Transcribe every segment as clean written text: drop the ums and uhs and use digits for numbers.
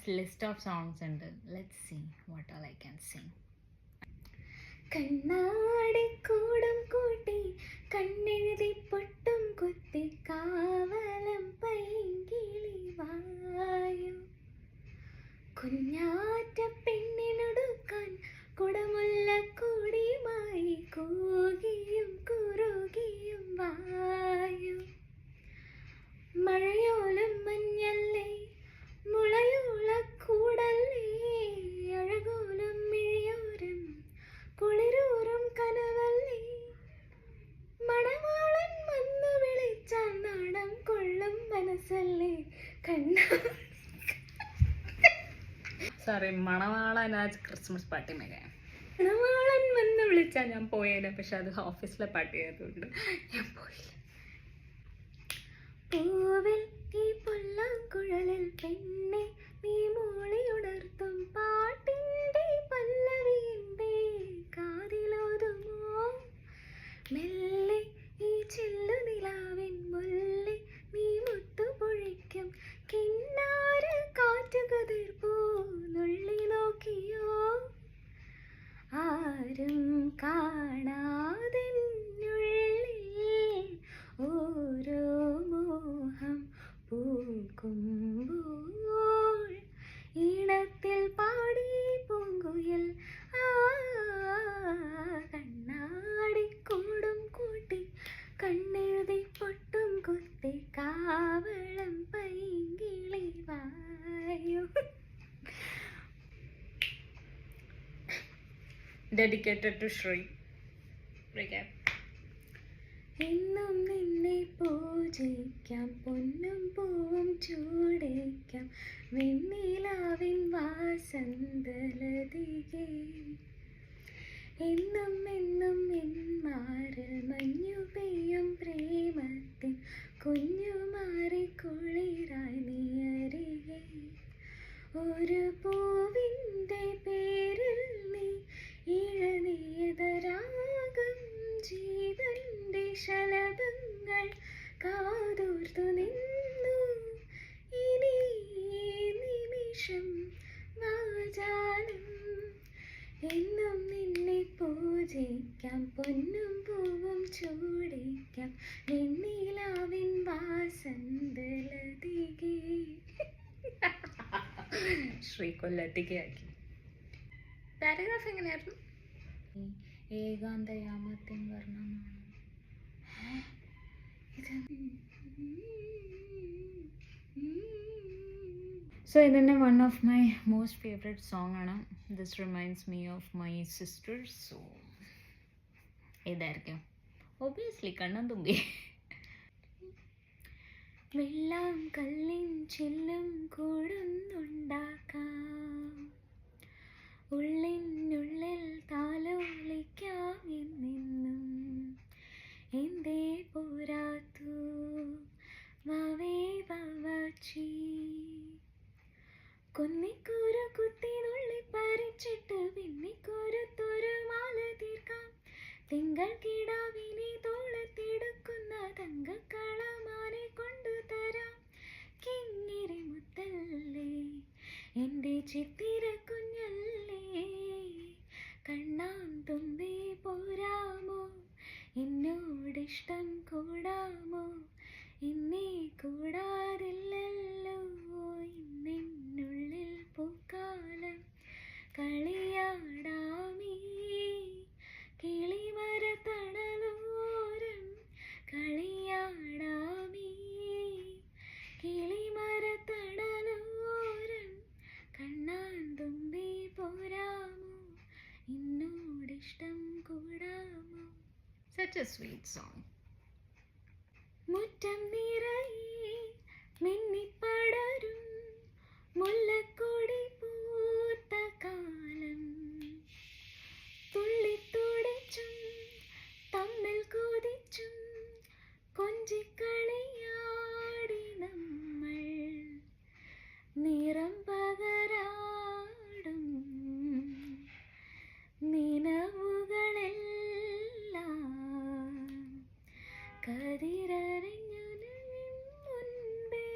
list of songs and let's see what all I can sing. കണ്ണാടിക്കൂടും കൂട്ടി കണ്ണെഴുതി പൊട്ടും കുത്തി കാവലം പൈങ്കിളി വായു കുഞ്ഞാറ്റ പെണ്ണിനൊടുക്കാൻ കുടമുല്ല കൂടിയുമായി കൂകിയും കുറുകിയും വായു മഴയോലം മഞ്ഞല്ലേ മുളയോള കൂടല്ലേ അഴകോലം മിഴിയോരം കുളിരൂറും കനവല്ലേ മണവാളൻ വന്നു വിളിച്ചാൽ നാണം കൊള്ളും മനസ്സല്ലേ കണ്ണ സോറി മണവാളൻ ആജ് ക്രിസ്മസ് പാർട്ടി में गए മണവാളൻ വന്ന് വിളിച്ചാൽ ഞാൻ പോയേനെ പക്ഷെ അത് ഓഫീസിലെ പാർട്ടി ആയതുകൊണ്ട് ഞാൻ പോയില്ല പൂവിൽ ഈ പുല്ലാങ്കുഴലിൽ പെണ്ണെ നീ മൂളിയുണർത്തും പാട്ടിൻ്റെ പല്ലവിൻ്റെ കാതിലോതുമോ മെല്ലെ ഈ ചെല്ലുനിലാവിൻ മുല്ലെ നീ മുത്തുപൊഴിക്കും കിന്നാര കാറ്റുകതിർപ്പൂ നുള്ളി നോക്കിയോ ആരും കാണാതെന്നുള്ളിൽ ഓരോ മോഹം പൂക്കുമ്പോൾ ഈണത്തിൽ പാടി പൂങ്കുയിൽ കണ്ണാടിക്കൂടും കൂട്ടി കണ്ണെഴുതി പൊട്ടും കുത്തി കാവളം പൈങ്കിളി വായു. Dedicated to Shri. Recap. എന്നും നിന്നെ പൂജിക്കാം പൊന്നും പൂവും ചൂടിക്കാം വെണ്ണിലാവിൻ വാസന്തലതികെ എന്നും എന്നും എന്മാരിൽ മഞ്ഞു പെയ്യും പ്രേമത്തിൻ കുഞ്ഞുമാറി കുളിരായി നീ അരികെ ഒരു പൂവിൻ്റെ പേരിൽ നീ ഇഴനീയതരാഗം ജീവന്റെ ശലഭങ്ങൾ കാതോർത്തു നിന്നു ഇനി നിമിഷം വാചാലം എന്നും നിന്നെ പൂജിക്കാം പൊന്നും പൂവും ചൂടിക്കാം വെണ്ണിലാവിൻ വാസന്തലതികെ ശ്രീകൊല്ലത്തികയാക്കി. പാരഗ്രാഫ് എങ്ങനെയായിരുന്നു? ഏകാന്തയാമത്തിൻ വർണ്ണമാണ് സോ ഇതെന്നെ one of my most favourite song ആണ്. This reminds me of my sisters. So ഇതായിരിക്കും ഒബിയസ്ലി കണ്ണൻ തുമ്പി. വെള്ളം കല്ലിൻ ചില്ലും കൂടുന്നുണ്ടാക്കാം ഉള്ളിനുള്ളിൽ താലോലിക്കാം എന്നെന്നും എന്തേ പോരാത്തു വാവേ വാവാച്ചി കൊന്നിക്കൂരു കുത്തിനുള്ളി പറിച്ചിട്ട് പിന്നിക്കൂരത്തൊരു മാല തീർക്കാം തിങ്കൾ കിടാവിനെ തോളത്തെടുക്കുന്ന തങ്കക്കളമാനെ കൊണ്ടുതരാം കിങ്ങിരി മുത്തല്ലേ എൻ്റെ ചിത്തിര കുഞ്ഞല്ലേ കണ്ണാൻ തുമ്പി പോരാമോ എന്നോടിഷ്ടം കൂടാമോ എന്നെ കൂടാതില്ലല്ലോ ഇന്നെന്നുള്ളിൽ പൂക്കാലം കളിയാടാമീ കിളിമര തണലോരം കളിയാടാമീ കിളിമര തണലോരം കണ്ണാൻ തുമ്പി പോരാമോ എന്നോടിഷ്ടം കൂടാമോ. Such a sweet song. മുറ്റം നിറയെ മിന്നിപ്പടരും മുല്ലക്കൊടി പൂത്ത കാലം തുള്ളിത്തുടിച്ചും തമ്മിൽ കൊതിച്ചും കൊഞ്ചിക്കളിയാടി നമ്മൾ നിറം പകരാടും നിലവുകളെല്ലാം കതിരറിഞ്ഞു മുൻപേ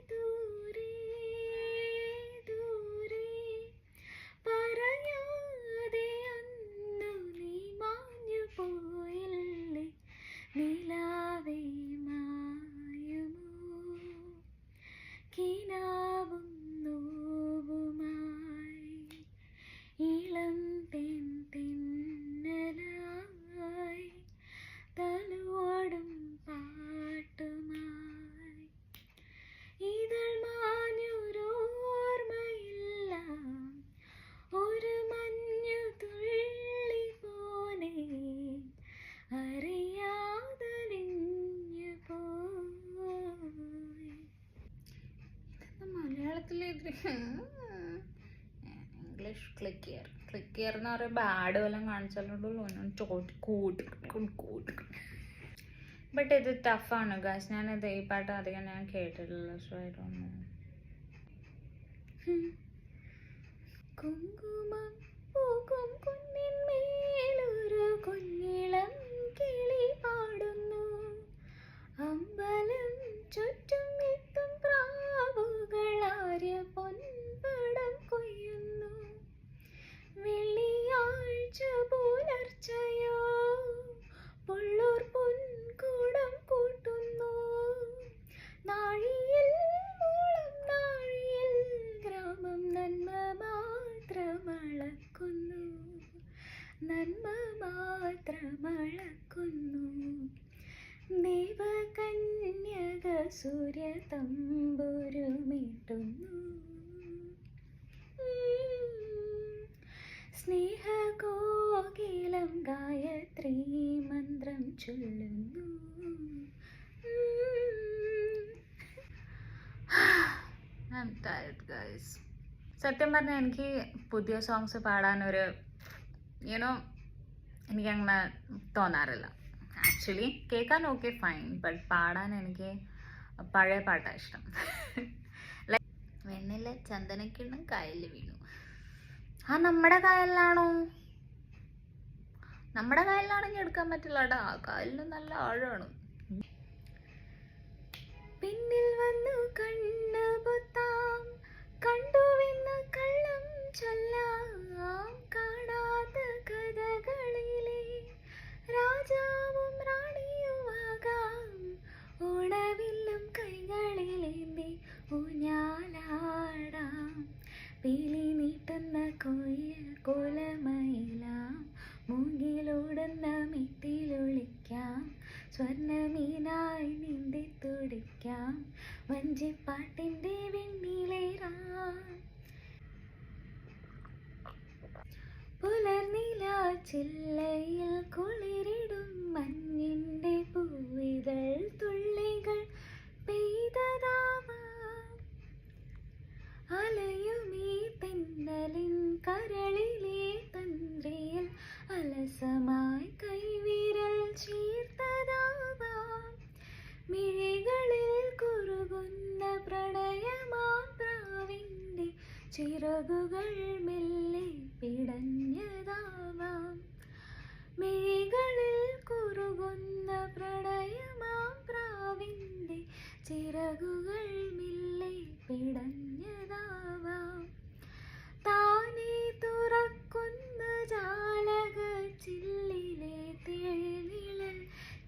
ദൂരെ ഇംഗ്ലീഷ് ക്ലിക്ക് ഇയർ എന്ന് പറയുമ്പോൾ ആഡ് വല്ലതും കാണിച്ചാലുണ്ടല്ലോ ബട്ട് ഇത് ടഫാണ് ഗാസ്. ഞാനത് ഈ പാട്ട് അധികം ഞാൻ കേട്ടിട്ടില്ല. So I don't know. കുങ്കുമം പൂക്കും കുന്നിന്മേലൊരു കുഞ്ഞിളം കിളി പാടുന്നു, അമ്പലം ചുറ്റും എത്തും പ്രാവുകളാര്യ പൊൻപടം കൊയ്യുന്നു, വെള്ളിയാഴ്ച പുലർച്ചയോ പുള്ളൂർ പൊൻകൂടം കൂട്ടുന്നു, നാഴിയിൽ മൂളം നാഴിയിൽ ഗ്രാമം നന്മ മാത്രമളക്കുന്നു, നന്മ മാത്രമളക്കുന്നു, ദേവകന്യക സൂര്യ തമ്പുരുമീട്ടുന്നു, സ്നേഹകോകിലം ഗായത്രി മന്ത്രം ചൊല്ലുന്നു. I'm tired guys. സത്യം പറഞ്ഞാൽ എനിക്ക് പുതിയ സോങ്സ് പാടാനൊരു എനിക്കങ്ങനെ തോന്നാറില്ല. ആക്ച്വലി കേൾക്കാൻ ഓക്കെ ഫൈൻ, ബട്ട് പാടാൻ എനിക്ക് പഴയ പാട്ടാണ് ഇഷ്ടം. ലൈക്ക് വെണ്ണില ചന്ദനക്കിണ്ണം കായലിൽ വീണു. ആ നമ്മുടെ കായലിലാണോ? നമ്മുടെ കായലിലാണെങ്കിൽ എടുക്കാൻ പറ്റില്ലടാ, ആ കായലിന് നല്ല ആഴമാണ്. പിന്നിൽ വന്നു കണ്ണു പൊത്താം, കണ്ടുവെന്ന് കള്ളം ചൊല്ലാം, കാണാത്ത കഥകളിലെ രാജാവും റാണിയുമാകാം, ഓണവില്ലും കൈകളിലേന്തി ഊഞ്ഞാലാടാം, പീലി നീട്ടുന്ന കോലമയിലാം, മൂങ്ങിലോടുന്ന മിത്തിലൊളിക്കാം, സ്വർണ്ണമീനായി നീന്തി തുടിക്കാം, വഞ്ചിപ്പാട്ടിൻ്റെ വെണ്ണിലേറാം, പുലർനില ചില്ലയിൽ കുളിരിടും മഞ്ഞിൻ്റെ പൂവിതൾ തുള്ളികൾ പെയ്തതാവാം, അലയുമീ തെന്നലിൻ കരളിലെ തന്ത്രിയിൽ അലസമായി കൈവിരൽ ചീർത്തതാവാം, മിഴികളിൽ കുറുകുന്ന പ്രണയമാം പ്രാവിൻ്റെ ചിറകുകൾ മെല്ലെ പിടഞ്ഞതാവാം, മിഴികളിൽ കുറുകുന്ന പ്രണയമാം പ്രാവിൻ്റെ ചിറകുകൾ മെല്ലെ പിടഞ്ഞതാവാം, താനേ തുറക്കുന്ന ജാലക ചില്ലിലെ തേനിഴൽ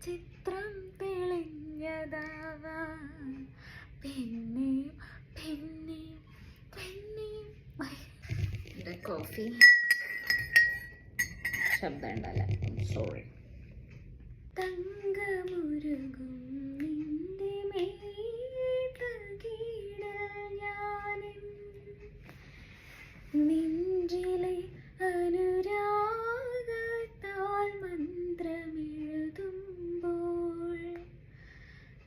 ചിത്രം തെളിഞ്ഞതാവാം, പിന്നെയും പിന്നെയും പിന്നെയും കോഫി ശബ്ദം ഉണ്ടല്ലേ, സോറി. തങ്കമുരുകും നിന്റെ മേതകീട ഞാനും നെഞ്ചിലെ അനുരാഗത്താൽ മന്ത്രമെഴുതുമ്പോൾ,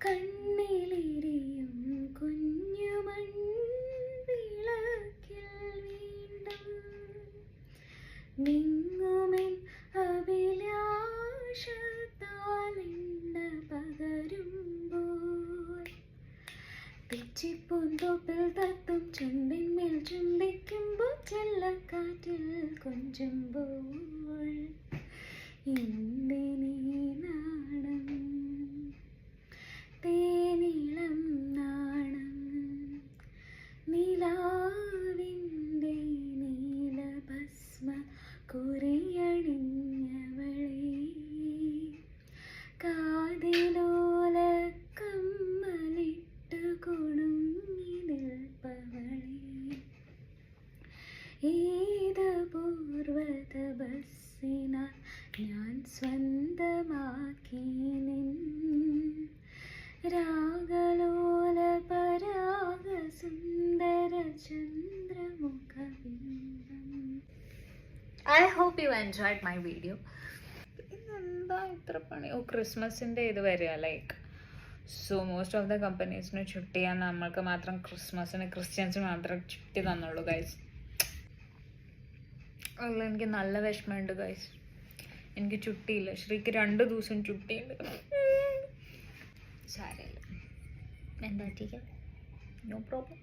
കണ്ണിലെരിയും കുഞ്ഞുമൺ വിളക്കിൽ വീണ്ടും നിങ്ങുമെൻ അഭിലാഷത്താൽ എണ്ണ പകരുമ്പോൾ, തെച്ചിപ്പൂന്തോപ്പിൽ തത്തും ചുണ്ടിന്മേൽ ചുംബിക്കുമ്പോൾ, ചെല്ലക്കാറ്റിൽ കൊഞ്ചുമ്പോൾ, എന്തിനീ നാണം തേനിളം നാണം, നിലാവിൻ്റെ നീലഭസ്മ കുറിയണിഞ്ഞവളെ, കാതിലോല കമ്മലിട്ട് കുണുങ്ങി നിൽപ്പവളെ, ഏതപൂർവത ബസ്സിനാൽ ഞാൻ സ്വന്തമാക്കി നിൻ രാഗലോല പരാഗ സുന്ദര ചന്ദ്രമുഖബിംബം. I hope you enjoyed my video. ഇതെന്താ ഇത്ര പണി? ഓ ക്രിസ്മസിൻ്റെ ഇത് വരിക, like so most of the കമ്പനീസിന് ചുട്ടിയാണ്, നമ്മൾക്ക് മാത്രം ക്രിസ്മസിന് ക്രിസ്ത്യൻസിന് മാത്രം ചുട്ടി തന്നുള്ളൂ ഗൈസ്. അല്ല എനിക്ക് നല്ല വിഷമമുണ്ട് ഗൈസ്, എനിക്ക് ചുട്ടിയില്ല. ശ്രീക്ക് 2 ദിവസം ചുട്ടിയുണ്ട്. സാരമില്ല, എന്താ നോ പ്രോബ്ലം.